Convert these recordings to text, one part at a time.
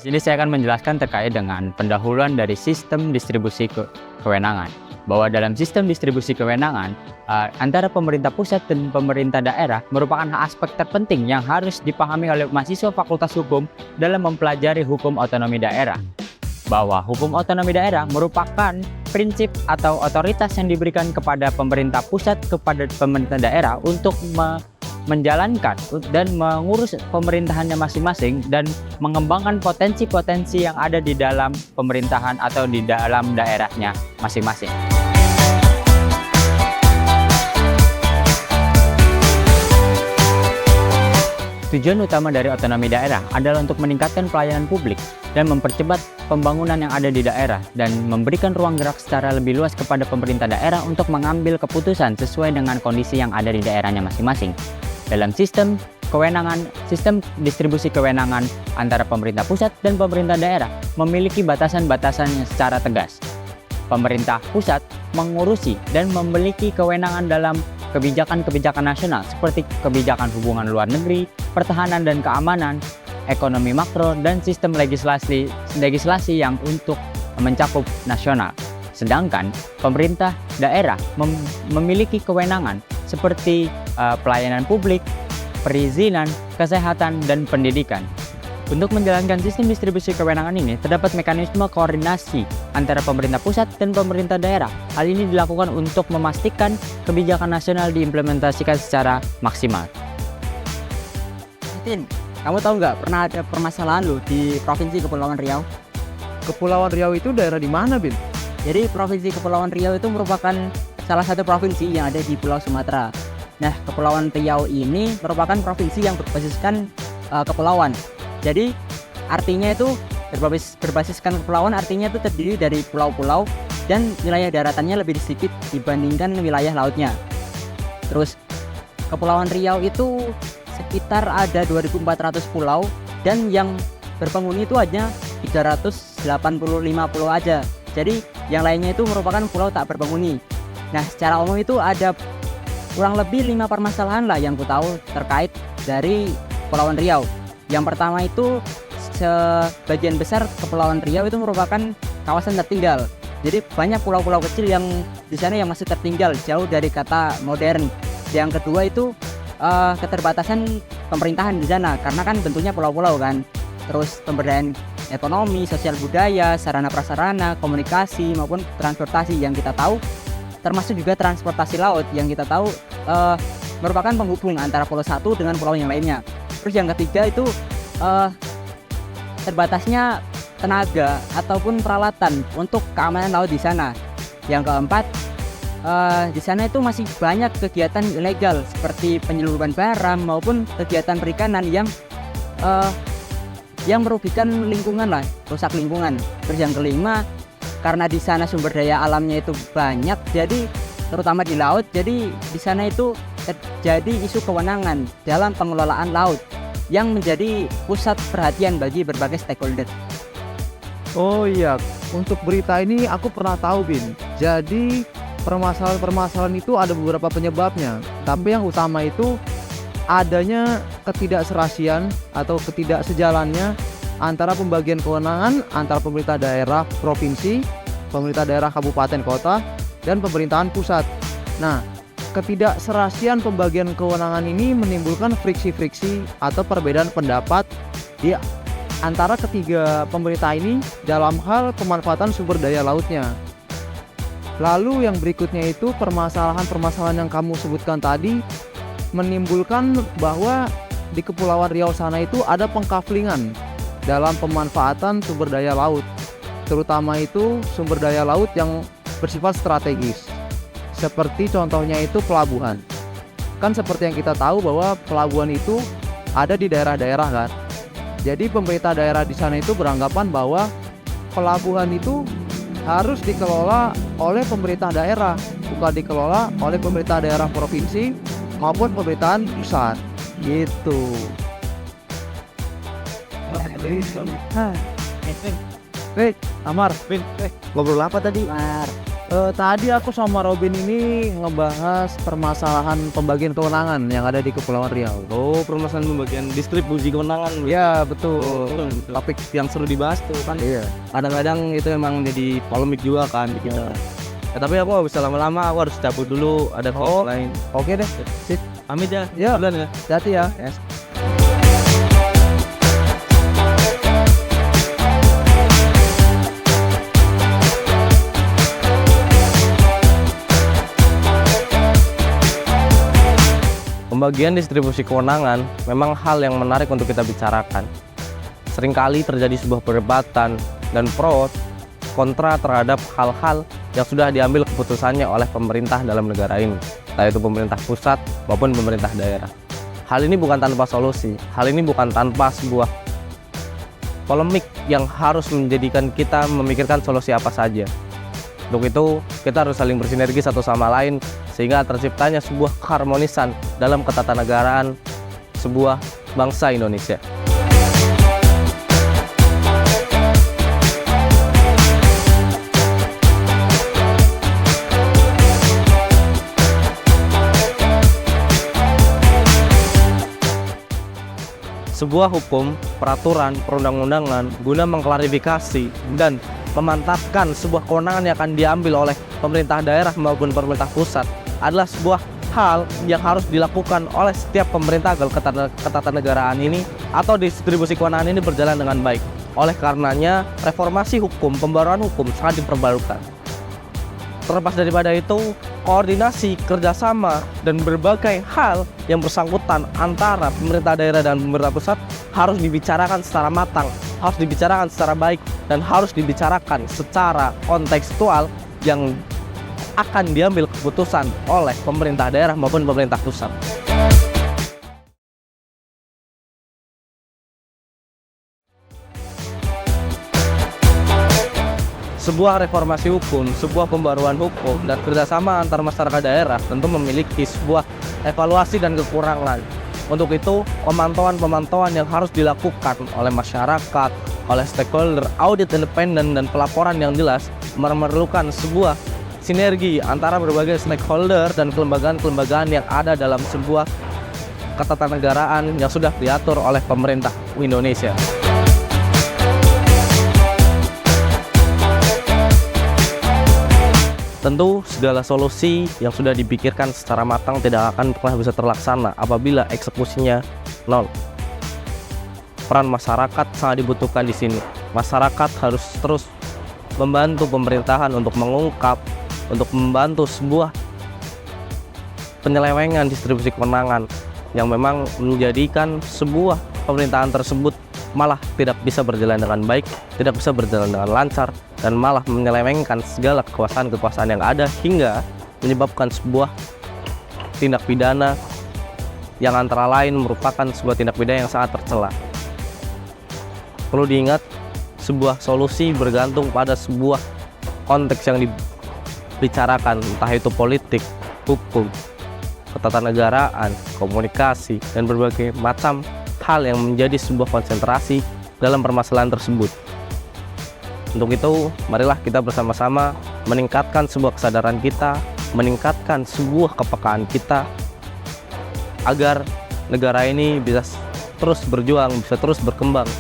Di sini saya akan menjelaskan terkait dengan pendahuluan dari sistem distribusi kewenangan. Bahwa dalam sistem distribusi kewenangan, antara pemerintah pusat dan pemerintah daerah merupakan aspek terpenting yang harus dipahami oleh mahasiswa Fakultas Hukum dalam mempelajari hukum otonomi daerah. Bahwa hukum otonomi daerah merupakan prinsip atau otoritas yang diberikan kepada pemerintah pusat kepada pemerintah daerah untuk menjalankan dan mengurus pemerintahannya masing-masing dan mengembangkan potensi-potensi yang ada di dalam pemerintahan atau di dalam daerahnya masing-masing. Tujuan utama dari otonomi daerah adalah untuk meningkatkan pelayanan publik dan mempercepat pembangunan yang ada di daerah dan memberikan ruang gerak secara lebih luas kepada pemerintah daerah untuk mengambil keputusan sesuai dengan kondisi yang ada di daerahnya masing-masing. Dalam sistem kewenangan, sistem distribusi kewenangan antara pemerintah pusat dan pemerintah daerah memiliki batasan-batasan yang secara tegas. Pemerintah pusat mengurusi dan memiliki kewenangan dalam kebijakan-kebijakan nasional seperti kebijakan hubungan luar negeri, pertahanan dan keamanan, ekonomi makro, dan sistem legislasi yang untuk mencakup nasional. Sedangkan pemerintah daerah memiliki kewenangan seperti pelayanan publik, perizinan, kesehatan, dan pendidikan. Untuk menjalankan sistem distribusi kewenangan ini, terdapat mekanisme koordinasi antara pemerintah pusat dan pemerintah daerah. Hal ini dilakukan untuk memastikan kebijakan nasional diimplementasikan secara maksimal. Tin, kamu tahu nggak pernah ada permasalahan loh di Provinsi Kepulauan Riau? Kepulauan Riau itu daerah di mana, Bin? Jadi Provinsi Kepulauan Riau itu merupakan salah satu provinsi yang ada di Pulau Sumatera. Nah, Kepulauan Riau ini merupakan provinsi yang berbasiskan kepulauan. Jadi artinya itu berbasiskan kepulauan, artinya itu terdiri dari pulau-pulau dan wilayah daratannya lebih sedikit dibandingkan wilayah lautnya. Terus Kepulauan Riau itu sekitar ada 2.400 pulau dan yang berpenghuni itu hanya 385 pulau aja. Jadi yang lainnya itu merupakan pulau tak berpenghuni. Nah, secara umum itu ada kurang lebih 5 permasalahan lah yang ku tahu terkait dari Kepulauan Riau. Yang pertama itu sebagian besar Kepulauan Riau itu merupakan kawasan tertinggal. Jadi banyak pulau-pulau kecil yang di sana yang masih tertinggal jauh dari kata modern. Yang kedua itu keterbatasan pemerintahan di sana karena kan bentuknya pulau-pulau kan. Terus pemberdayaan ekonomi, sosial budaya, sarana prasarana, komunikasi maupun transportasi yang kita tahu, termasuk juga transportasi laut yang kita tahu merupakan penghubung antara pulau satu dengan pulau yang lainnya. Terus yang ketiga itu terbatasnya tenaga ataupun peralatan untuk keamanan laut di sana. Yang keempat, di sana itu masih banyak kegiatan ilegal seperti penyeludupan barang maupun kegiatan perikanan yang merugikan lingkungan lah, rusak lingkungan. Terus yang kelima, karena di sana sumber daya alamnya itu banyak, jadi terutama di laut, jadi di sana itu terjadi isu kewenangan dalam pengelolaan laut yang menjadi pusat perhatian bagi berbagai stakeholder. Oh iya, untuk berita ini aku pernah tahu, Bin. Jadi permasalahan-permasalahan itu ada beberapa penyebabnya, tapi yang utama itu adanya ketidakserasian atau ketidaksejalannya antara pembagian kewenangan antara pemerintah daerah provinsi, pemerintah daerah kabupaten kota, dan pemerintahan pusat. Nah, ketidakserasian pembagian kewenangan ini menimbulkan friksi-friksi atau perbedaan pendapat di antara ketiga pemerintah ini dalam hal pemanfaatan sumber daya lautnya. Lalu yang berikutnya itu permasalahan-permasalahan yang kamu sebutkan tadi menimbulkan bahwa di Kepulauan Riau sana itu ada pengkaflingan dalam pemanfaatan sumber daya laut, terutama itu sumber daya laut yang bersifat strategis. Seperti contohnya itu pelabuhan. Kan seperti yang kita tahu bahwa pelabuhan itu ada di daerah-daerah kan. Jadi pemerintah daerah di sana itu beranggapan bahwa pelabuhan itu harus dikelola oleh pemerintah daerah, bukan dikelola oleh pemerintah daerah provinsi maupun pemerintahan pusat. Gitu. Amar, ngobrol apa tadi? Mar, Tadi aku sama Robin ini ngebahas permasalahan pembagian kewenangan yang ada di Kepulauan Riau. Oh, permasalahan pembagian distribusi kewenangan. Ya betul. Topik yang seru dibahas tuh kan. Iya. Kadang-kadang itu emang jadi polemik juga kan di kita. Ya, tapi aku nggak bisa lama-lama, aku harus cabut dulu, ada call lain. Oke deh. Pamit ya. Ya. Duluan ya. Hati ya. Yes. Pembagian distribusi kewenangan memang hal yang menarik untuk kita bicarakan. Seringkali terjadi sebuah perdebatan dan pro kontra terhadap hal-hal yang sudah diambil keputusannya oleh pemerintah dalam negara ini, yaitu pemerintah pusat maupun pemerintah daerah. Hal ini bukan tanpa solusi, hal ini bukan tanpa sebuah polemik yang harus menjadikan kita memikirkan solusi apa saja. Untuk itu, kita harus saling bersinergi satu sama lain sehingga terciptanya sebuah keharmonisan dalam ketatanegaraan sebuah bangsa Indonesia. Sebuah hukum, peraturan, perundang-undangan guna mengklarifikasi dan memantapkan sebuah kewenangan yang akan diambil oleh pemerintah daerah maupun pemerintah pusat adalah sebuah hal yang harus dilakukan oleh setiap pemerintah agar ketatanegaraan ini atau distribusi kewenangan ini berjalan dengan baik. Oleh karenanya, reformasi hukum, pembaruan hukum sangat diperbarukan. Terlepas daripada itu, koordinasi, kerjasama, dan berbagai hal yang bersangkutan antara pemerintah daerah dan pemerintah pusat harus dibicarakan secara matang, harus dibicarakan secara baik, dan harus dibicarakan secara kontekstual yang akan diambil keputusan oleh pemerintah daerah maupun pemerintah pusat. Sebuah reformasi hukum, sebuah pembaruan hukum, dan kerjasama antar masyarakat daerah tentu memiliki sebuah evaluasi dan kekurangan. Untuk itu, pemantauan-pemantauan yang harus dilakukan oleh masyarakat, oleh stakeholder, audit independen, dan pelaporan yang jelas memerlukan sebuah sinergi antara berbagai stakeholder dan kelembagaan-kelembagaan yang ada dalam sebuah ketatanegaraan yang sudah diatur oleh pemerintah Indonesia. Tentu segala solusi yang sudah dipikirkan secara matang tidak akan pernah bisa terlaksana apabila eksekusinya nol. Peran masyarakat sangat dibutuhkan di sini. Masyarakat harus terus membantu pemerintahan untuk mengungkap, untuk membantu sebuah penyelewengan distribusi kewenangan yang memang menjadikan sebuah pemerintahan tersebut malah tidak bisa berjalan dengan baik, tidak bisa berjalan dengan lancar, dan malah menyelewengkan segala kekuasaan-kekuasaan yang ada hingga menyebabkan sebuah tindak pidana yang antara lain merupakan sebuah tindak pidana yang sangat tercela. Perlu diingat, sebuah solusi bergantung pada sebuah konteks yang dibicarakan, entah itu politik, hukum, ketatanegaraan, komunikasi, dan berbagai macam hal yang menjadi sebuah konsentrasi dalam permasalahan tersebut. Untuk itu, marilah kita bersama-sama meningkatkan sebuah kesadaran kita, meningkatkan sebuah kepekaan kita agar negara ini bisa terus berjuang, bisa terus berkembang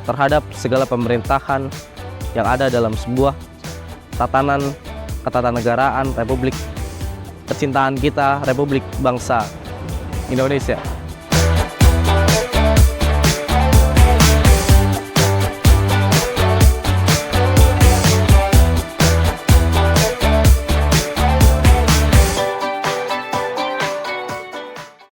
terhadap segala pemerintahan yang ada dalam sebuah tatanan ketatanegaraan Republik kecintaan kita, Republik Bangsa Indonesia.